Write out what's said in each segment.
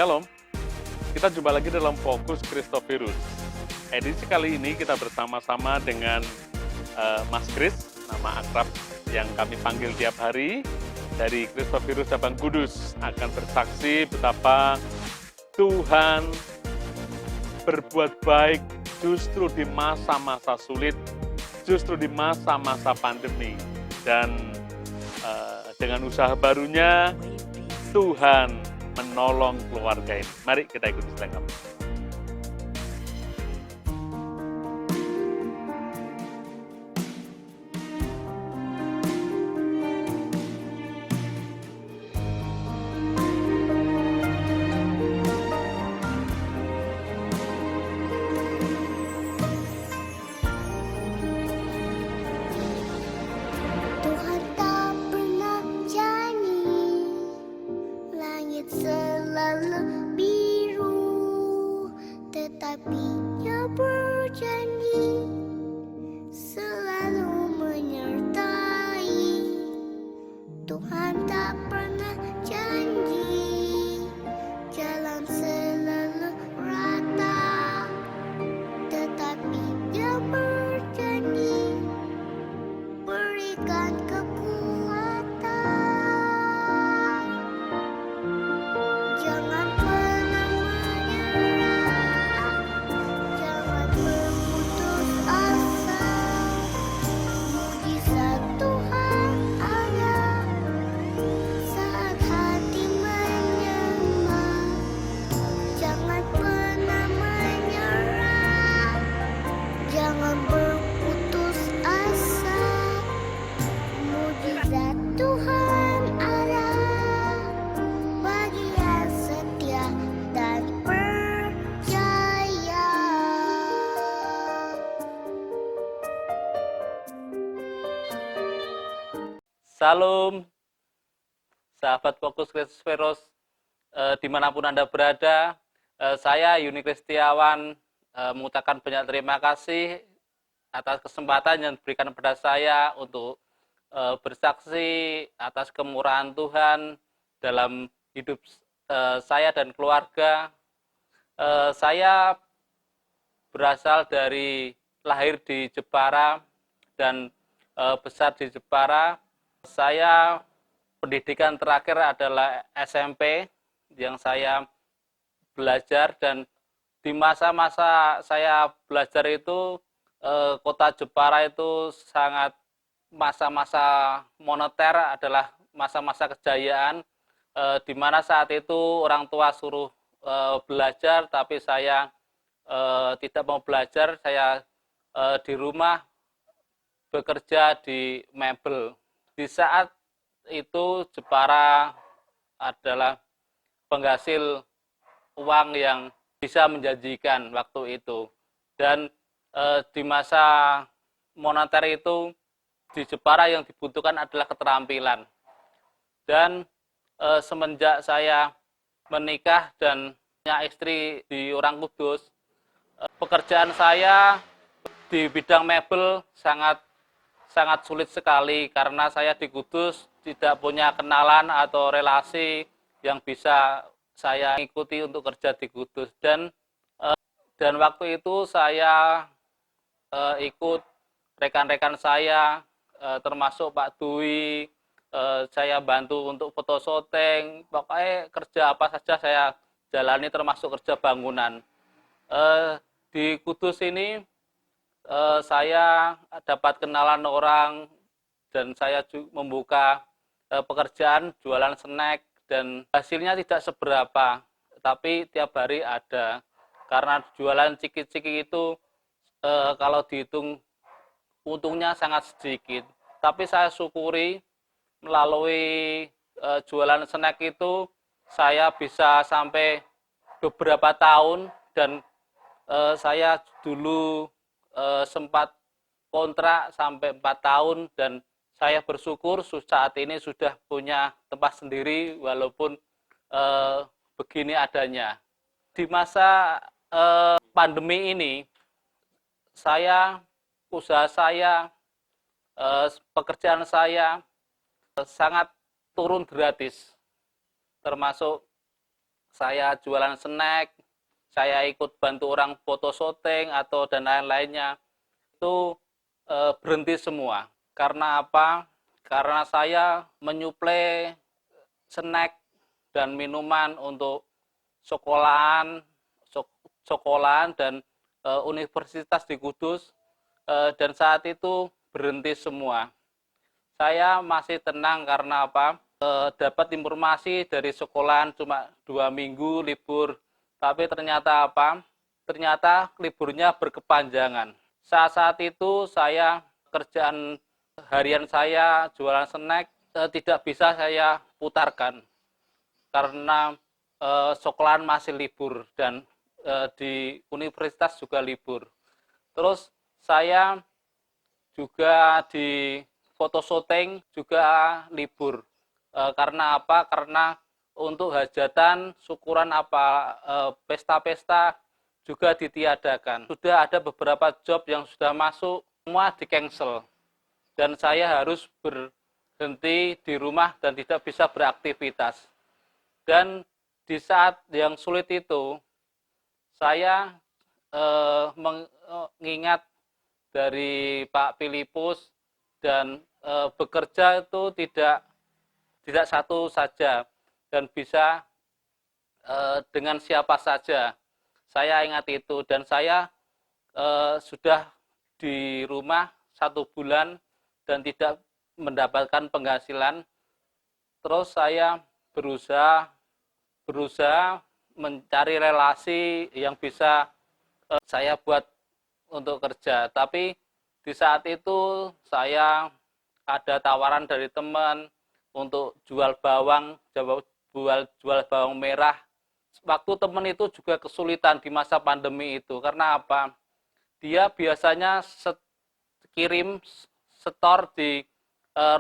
Shalom, kita jumpa lagi dalam Fokus Christophirus. Edisi kali ini kita bersama-sama dengan Mas Chris, nama akrab yang kami panggil tiap hari, dari Christophirus Cabang Kudus, akan bersaksi betapa Tuhan berbuat baik justru di masa-masa sulit, justru di masa-masa pandemi. Dan dengan usaha barunya, Tuhan menolong keluarga ini. Mari kita ikuti selengkap. Tuhan tak pernah janji, langit selalu biru, tetapi Dia berjanji selalu menyertai. Tuhan tak pernah janji jalan selalu rata, tetapi Dia berjanji berikan kekuatan. Jangan pernah menyerah, jangan berputus asa. Mujizat Tuhan ada saat hati menyembah. Jangan pernah menyerah, jangan berputus asa. Mujizat Tuhan ada bagi yang setia dan percaya. Salam, sahabat Fokus Christophirus, dimanapun Anda berada. Saya Yuni Kristiawan mengucapkan banyak terima kasih atas kesempatan yang diberikan kepada saya untuk bersaksi atas kemurahan Tuhan dalam hidup saya dan keluarga. Saya berasal dari lahir di Jepara dan besar di Jepara. Saya pendidikan terakhir adalah SMP yang saya belajar, dan di masa-masa saya belajar itu kota Jepara itu sangat masa-masa moneter, adalah masa-masa kejayaan, di mana saat itu orang tua suruh belajar, tapi saya tidak mau belajar. Saya di rumah bekerja di mebel. Di saat itu Jepara adalah penghasil uang yang bisa menjanjikan waktu itu, dan di masa moneter itu di Jepara yang dibutuhkan adalah keterampilan. Dan semenjak saya menikah dan punya istri di Orang Kudus, pekerjaan saya di bidang mebel sangat sulit sekali, karena saya di Kudus tidak punya kenalan atau relasi yang bisa saya ikuti untuk kerja di Kudus. Dan waktu itu saya ikut rekan-rekan saya, termasuk Pak Dwi. Saya bantu untuk foto syuting, pokoknya kerja apa saja saya jalani, termasuk kerja bangunan. Di Kudus ini saya dapat kenalan orang, dan saya membuka pekerjaan jualan snack, dan hasilnya tidak seberapa, tapi tiap hari ada. Karena jualan ciki-ciki itu kalau dihitung untungnya sangat sedikit, tapi saya syukuri melalui jualan snack itu saya bisa sampai beberapa tahun. Dan saya dulu sempat kontrak sampai 4 tahun, dan saya bersyukur saat ini sudah punya tempat sendiri walaupun begini adanya. Di masa pandemi ini, usaha saya, pekerjaan saya sangat turun gratis, termasuk saya jualan snack, saya ikut bantu orang foto syuting atau dan lain-lainnya, itu berhenti semua. Karena apa? Karena saya menyuplai snack dan minuman untuk sekolahan, sekolahan dan universitas di Kudus, dan saat itu berhenti semua. Saya masih tenang karena apa? Dapat informasi dari sekolahan cuma 2 minggu libur, tapi ternyata apa? Ternyata liburnya berkepanjangan. Saat-saat itu saya kerjaan harian saya jualan snack tidak bisa saya putarkan karena sekolahan masih libur dan di universitas juga libur. Terus saya juga di foto syuting juga libur. Karena apa? Karena untuk hajatan, syukuran apa pesta-pesta juga ditiadakan. Sudah ada beberapa job yang sudah masuk, semua di-cancel. Dan saya harus berhenti di rumah dan tidak bisa beraktivitas. Dan di saat yang sulit itu, saya mengingat dari Pak Filipus dan bekerja itu tidak satu saja dan bisa dengan siapa saja. Saya ingat itu dan saya sudah di rumah 1 bulan dan tidak mendapatkan penghasilan. Terus saya berusaha mencari relasi yang bisa saya buat untuk kerja. Tapi di saat itu saya ada tawaran dari teman untuk jual bawang merah. Waktu teman itu juga kesulitan di masa pandemi itu. Karena apa? Dia biasanya kirim setor di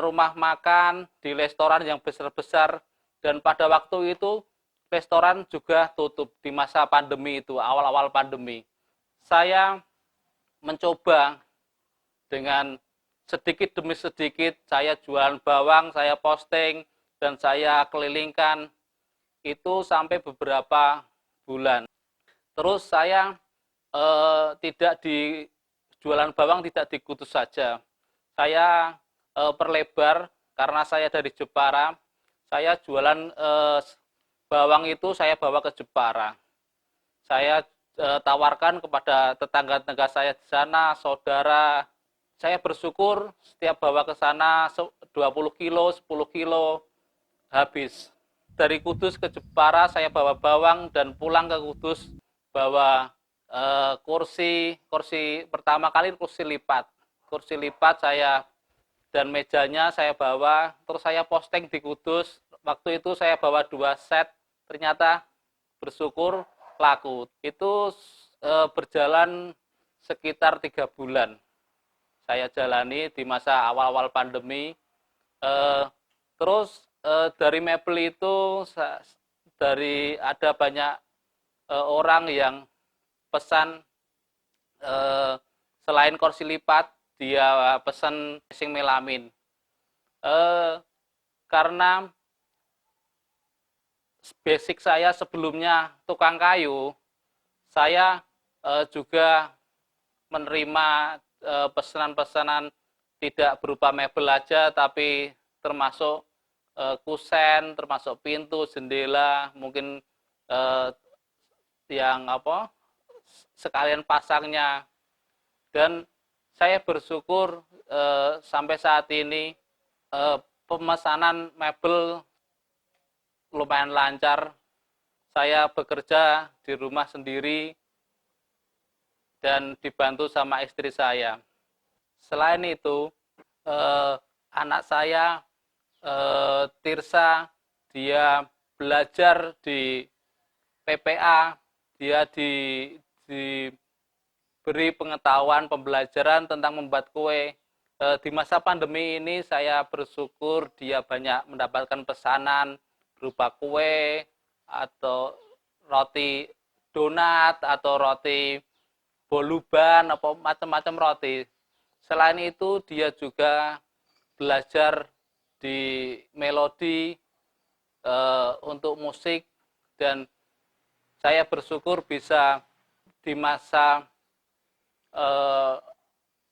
rumah makan, di restoran yang besar-besar. Dan pada waktu itu restoran juga tutup di masa pandemi itu, awal-awal pandemi. Saya mencoba dengan sedikit demi sedikit, saya jualan bawang, saya posting, dan saya kelilingkan, itu sampai beberapa bulan. Terus saya tidak di jualan bawang tidak di Kudus saja. Saya perlebar, karena saya dari Jepara, saya jualan bawang itu saya bawa ke Jepara. Saya tawarkan kepada tetangga-tetangga saya di sana, saudara. Saya bersyukur setiap bawa ke sana 20 kilo, 10 kilo habis. Dari Kudus ke Jepara saya bawa bawang dan pulang ke Kudus bawa kursi pertama kali kursi lipat saya dan mejanya saya bawa, terus saya posting di Kudus. Waktu itu saya bawa 2 set, ternyata bersyukur laku. Itu berjalan sekitar 3 bulan. Saya jalani di masa awal-awal pandemi. Terus dari mebel itu dari ada banyak orang yang pesan selain kursi lipat, dia pesan casing melamin. Karena basic saya sebelumnya tukang kayu, saya juga menerima pesanan-pesanan tidak berupa mebel aja, tapi termasuk kusen, termasuk pintu, jendela, mungkin yang sekalian pasangnya. Dan saya bersyukur sampai saat ini pemesanan mebel lumayan lancar. Saya bekerja di rumah sendiri dan dibantu sama istri saya. Selain itu, anak saya, Tirsa, dia belajar di PPA, dia diberi pengetahuan, pembelajaran tentang membuat kue. Di masa pandemi ini saya bersyukur dia banyak mendapatkan pesanan berupa kue, atau roti donat, atau roti boluban, apa macam-macam roti. Selain itu dia juga belajar di melodi untuk musik, dan saya bersyukur bisa di masa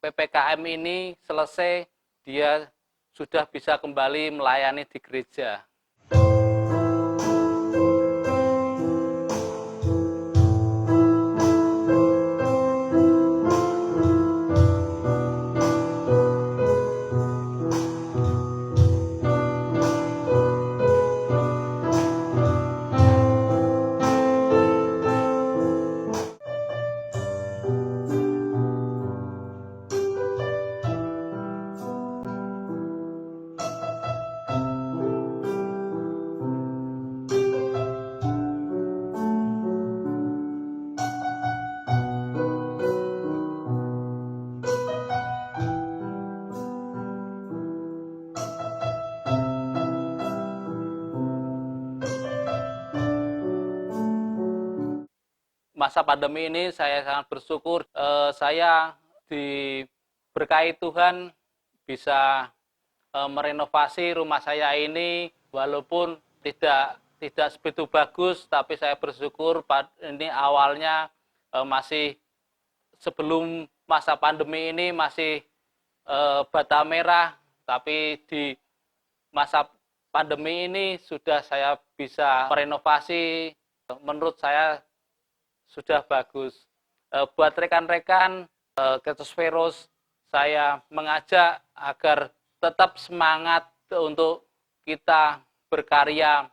PPKM ini selesai, dia sudah bisa kembali melayani di gereja. Masa pandemi ini saya sangat bersyukur, saya diberkahi Tuhan bisa merenovasi rumah saya ini, walaupun tidak sebegitu bagus, tapi saya bersyukur ini awalnya masih sebelum masa pandemi ini masih bata merah, tapi di masa pandemi ini sudah saya bisa merenovasi, menurut saya sudah bagus. Buat rekan-rekan Ketusferus, saya mengajak agar tetap semangat untuk kita berkarya.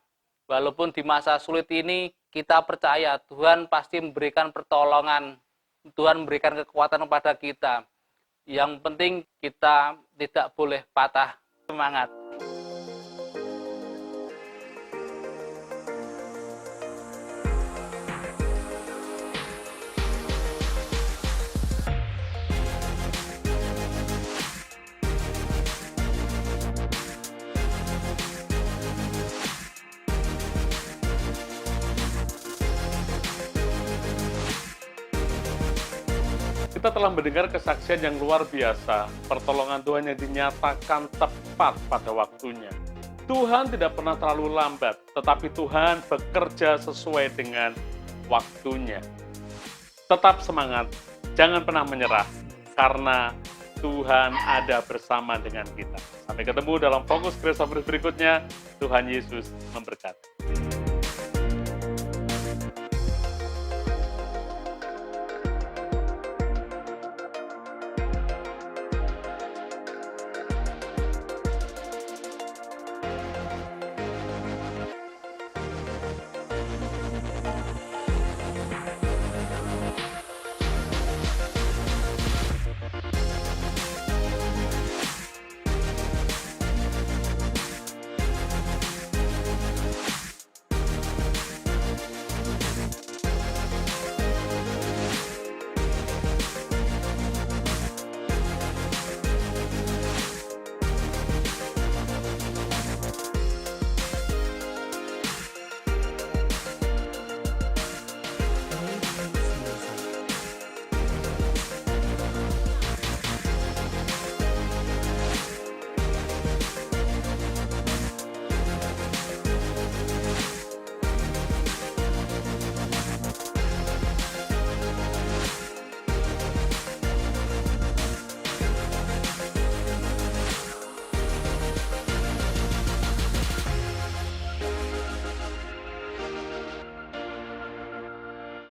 Walaupun di masa sulit ini, kita percaya Tuhan pasti memberikan pertolongan, Tuhan memberikan kekuatan kepada kita. Yang penting kita tidak boleh patah semangat. Kita telah mendengar kesaksian yang luar biasa, pertolongan Tuhan yang dinyatakan tepat pada waktunya. Tuhan tidak pernah terlalu lambat, tetapi Tuhan bekerja sesuai dengan waktunya. Tetap semangat, jangan pernah menyerah, karena Tuhan ada bersama dengan kita. Sampai ketemu dalam Fokus Christopher berikutnya. Tuhan Yesus memberkati.